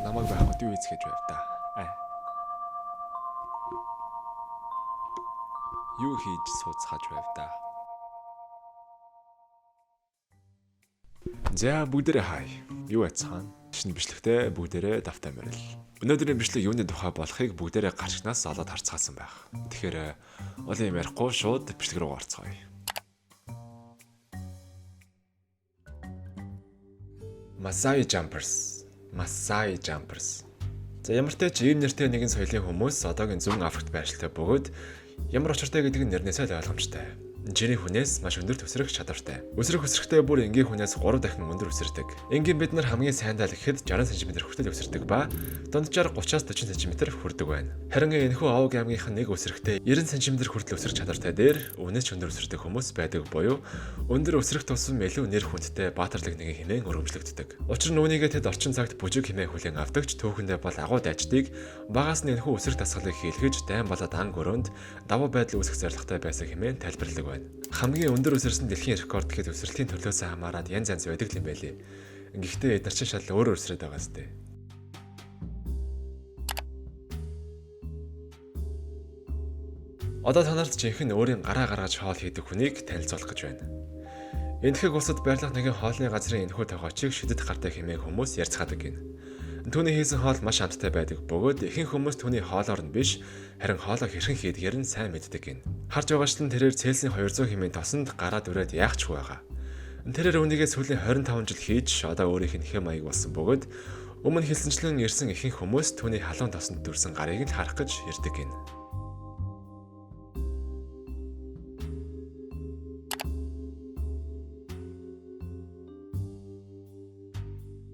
намайг байхад юу хийцгэж байв та. Юу хийж сууцгааж байв та. За бүгдээрээ хай. Юу яцхан? Шинэ бичлэгтээ бүгдээрээ давтай мөрөл. Өнөөдрийн бичлэг юуны тухай болохыг бүгдээрээ гарчнаас олоод харцгаасан байх. Тэгэхээр олон юм ярихгүй шууд бичлэг рүү орцгоё. Masai Jumpers. За ямар ч тач ийм нэртэй нэгэн соёлын хүмүүс одоогийн зүүн Африкт байршилтай бөгөөд ямар очиртай гэдэг нь нэрнээсээ л ойлгомжтой. Жирийн хүнээс маш өндөр төсрөх чадвартай. Өсрөхтэй бүр энгийн хүнээс 3 дахин өндөр өсөрдөг. Энгийн бид нар хамгийн сайндаа л ихэд 60 см хүртэл өсөрдөг ба дунджаар 30-40 см хүрдэг байна. Харин энэхүү Овог аймгийнх нь нэг өсрөхтэй 90 см хүртэл өсрөх чадвартай дээр үнээс ч өндөр өсөрдөг хүмүүс байдаг буюу өндөр өсрөх тусам илүү нэр хүндтэй баатарлаг нэгэн хэмээн өргөмжлөгддөг. Учир нь үүнийгээ тэд орчин цагт бүжиг хэмээн хүлээн авдагч түүхэндээ бол агуу дайчдыг багаас нь энэхүү өсрөх дасгалыг хийлгэж дайн болоод ан гөрөөнд давуу байдал үүсгэх зорилготой байсан хэмээн тайлбарладаг. Хамгийн өндөр өсөрсөн дэлхийн рекорд гэхэд өсрөлийн төлөөсөө хамаарат янз байдаг юм байлээ. Гэхдээ эдгээр чинь шал өөр өсрээд байгаа сте. Одоо танарт жинхэнэ өөрийн гараа гаргаж хоол хийдэг хүнийг танилцуулах гэж байна. Энэхэг улсад байрлах нэгэн хоолны газрын энэхүү тохиолчийг шидэт гартай хэмээн хүмүүс ярьцгаадаг гин. Түүний хийсэн хоол маш амттай байдаг бөгөөд ихэнх хүмүүс түүний хоолоор нь биш харин хоолоо хэрхэн хийдгээр нь сайн мэддэг гин. Харж байгаачлан тэрээр Цельсийн 200 хэмээн тосонд гараад үрээд яахчгүй байгаа. Тэрээр үнийгээ сүүлийн 25 жил хийж одоо өөрийнх нь хэм маяг болсон бөгөөд өмнө хэлсэнчлэн ирсэн ихэнх хүмүүс түүний халуун тосонд дүрсэн гарыг л харах гэж ирдэг гин.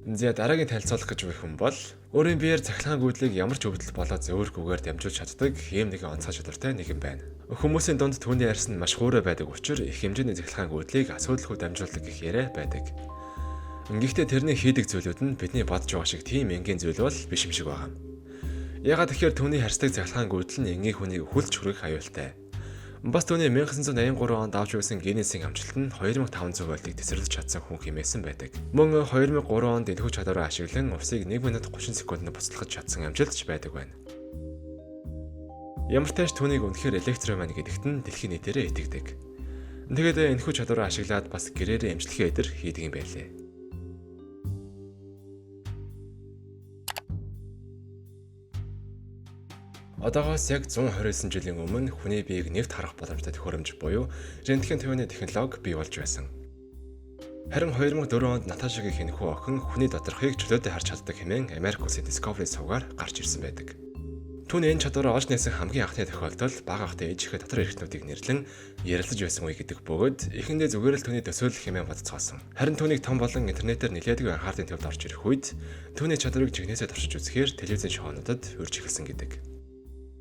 За дараагийн танилцуулах гэж буй хүн бол өөрийн биеэр цахилгаан гүйдлийг ямар ч өвдөл болоод зөөргүйгээр дамжуулж чаддаг ийм нэгэн онцгой чадвартай нэгэн байна. Хүмүүсийн дунд түүний арьс нь маш хуурай байдаг учраас их хэмжээний цахилгаан гүйдлийг асуудалгүй дамжуулдаг гэх яриа байдаг. Гэхдээ тэрний хийдэг зүйлүүд нь бидний бодож байгаа шиг тийм энгийн зүйл бол биш юм шиг байна. Ягаад тэгэхээр түүний харьцдаг цахилгаан гүйдэл нь энгийн хүнийг хүлж хүргэх аюултай. Бас түүний 1983 онд авч байсан Гиннесийн амжилт нь 2500 вольтыг тесрэлж чадсан хүн хэмээсэн байдаг. Мөн 2003 онд энэхүү чадвараа ашиглан усыг 1 минут 30 секундэд буцалгаж чадсан амжилтч байдаг байна. Ямар ч тач түүнийг үнэхээр электроман гэдэгт нь дэлхийн нийтээрээ итгэдэг. Тэгээд энэхүү чадвараа ашиглаад бас гэрээрээ эмчилгээ эдэр хийдэг юм байлээ. Одоогоос яг 129 жилийн өмнө хүний биеийг нэвт харах боломжтой төхөөрөмж буюу рентген төвийн технологи бий болж байсан. Харин 2004 онд Наташагийн хэнхүү охин хүний доторхыг чөлөөтэй харж чаддаг хэмээн Америк улсын Discovery сувгаар гарч ирсэн байдаг. Түүний энэ чадвараа олж нээсэн хамгийн анхны тохиолдол бага ахтай ээжийнхээ дотор эрхтнүүдийг нэрлэн ярилцаж байсан үе гэдэг бөгөөд эхэндээ зүгээр л түүний төсөөлөл хэмээн бодцгоосон. Харин түүнийг том болон интернетээр нэлээдгүй анхаардын төвд орж ирэх үед түүний чадварыг жигнэсээ туршиж үзэхээр телевизийн шоунуудад урьж эхэлсэн гэдэг.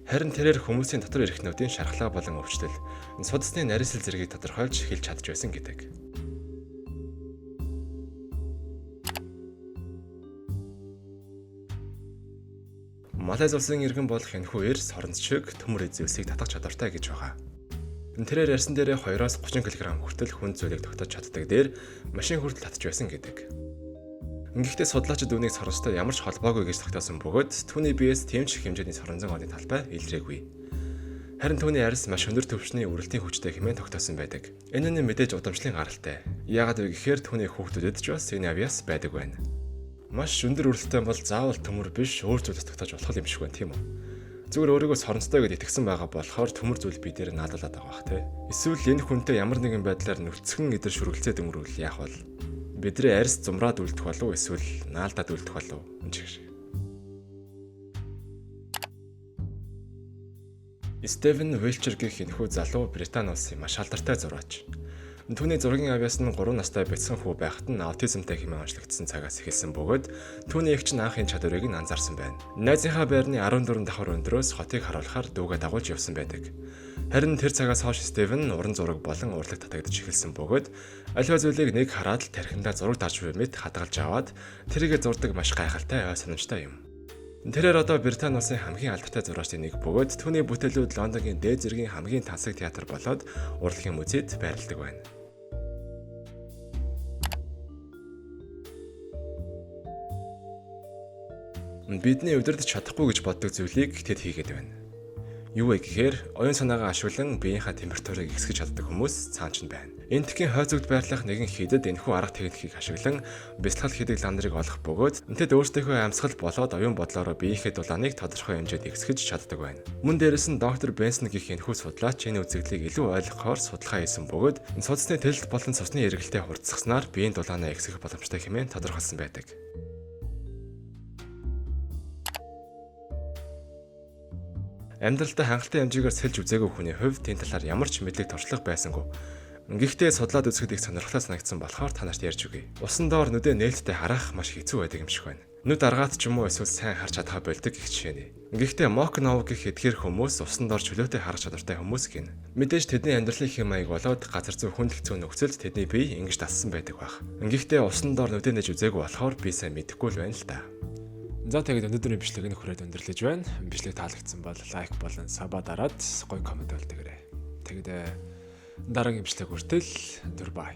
Харин тэрээр хүмүүсийн дотор эрхтнүүдийн шархлаа болон өвчлөл, судасны нарийсэл зэргийг тодорхойлж хэлж чадж байсан гэдэг. Малайз улсын иргэн болох энэхүү эр соронц шиг төмөр эзэвсийг татах чадвартай гэж байгаа. Тэрээр ярьсан дээрээ 2-30 кг хүртэл хүнд зүйлийг тогтоож чаддаг дээр машин хүртэл татж байсан гэдэг. Гэхдээ судлаачид үүнийг соронцтой ямар ч холбоогүй гэж тогтоосон бөгөөд түүний биеэс тийм ч хэмжээний соронзон оны талбай илрээгүй. Харин түүний арьс маш өндөр түвшний үрэлтийн хүчтэй хэмээн тогтоосон байдаг. Энэ нь мэдээж удамшлын гаралтай. Яагаад вэ гэхээр түүний хүүхдүүдэд ч бас энэ авьяас байдаг байна. Маш өндөр үрэлттэй бол заавал төмөр биш өөр зүйлс тогтоож болох юм шиг байна тийм үү? Зүгээр өөрийгөө соронцтой гэж итгэсэн байгаа болохоор төмөр зүйл би дээр наалуулаад байгаа бах тий. Эсвэл энэ хүнтэй ямар нэгэн байдлаар нүцгэн эдэр шүргэлцээд өнгөрвөл яах вэ? Бидний арьс зумраад үлдэх болов эсвэл наалдаад үлдэх болов гэж. Стивен Вилчер гэх энэхүү залуу Британи улсын маш алдартай зураач. Түүний зургийн авьяас нь 3 настай бяцхан хүү байхад нь аутизмтай хэмээн онцлогдсон цагаас эхэлсэн бөгөөд түүний эгч нь анхын чадварыг нь анзаарсан байна. Найзынхаа байрны 14 давхар өндрөөс хотыг харуулахаар дүүгээ дагуулж явсан байдаг. Харин тэр цагаас хойш Стивен уран зураг болон урлаг татагдж эхэлсэн бөгөөд аливаа зүйлийг нэг хараад л тархиндаа зураг дарж буй мэт хадгалж аваад тэрийгэ зурдаг маш гайхалтай ой санамжтай юм. Тэрээр одоо Британи улсын хамгийн алдартай зураачдын нэг бөгөөд түүний бүтээлүүд Лондонгийн дээд зэргийн хамгийн тансаг театр болоод урлагийн музейд байрладаг байна. Бидний удирдах чадахгүй гэж боддог зүйлийг тэд хийгээд байна. Юу вэ гэхээр оюун санаагаа ашиглан биеийнхээ температурыг ихсгэж чаддаг хүмүүс цаан ч байна. Энтхийн хойцогд байрлах нэгэн хийдэд энэхүү арга техникийг ашиглан бясалгал хийдэг ландрыг олох бөгөөд тэд өөрсдийнхөө амьсгал болоод оюун бодлороо биеийнхээ дулааныг тодорхой хэмжээд ихсгэж чаддаг байна. Мөн дээрэс нь доктор Бенсон гэх энэхүү судлаач энэ үзэгдлийг илүү ойлгохоор судалгаа хийсэн бөгөөд судасны тэлэлт болон цусны эргэлтэд хурцсагснаар биеийн дулаанаа ихсгэх боломжтой хэмээн тодорхойлсон байдаг. Амьдралдаа хангалттай хэмжээгээр сэлж үзээгүй хүний хувьд энэ талаар ямар ч мэдлэг туршлага байсангүй. Гэхдээ судлаад үзэхэд их сонирхолтой санагдсан болохоор та нарт ярьж өгье. Усан доор нүдэ нээлттэй харах маш хэцүү байдаг юм шиг байна. Нүд аргаад ч юм уу эсвэл сайн харж чадхаа болдог гэх жишээ нэ. Гэхдээ Мокнов гэх эдгээр хүмүүс усан доор чөлөөтэй харах чадвартай хүмүүс гин. Мэдээж тэдний амьдралын хэм маяг болоод газар зүй хүндлэгцүү нөхцөлд тэдний бие ингэж дассан байдаг байх. Гэхдээ усан доор нүдэ нээж үзээгүй болохоор би сайн мэдэхгүй л байна л та. За тэгээд өнөөдрийн бичлэгийг нөхрөөд өндөрлөж байна. Бичлэг таалагдсан бол лайк болон саба дараад гоё комент болдогорой. Тэгээд дараагийн бичлэг хүртэл дүр бай.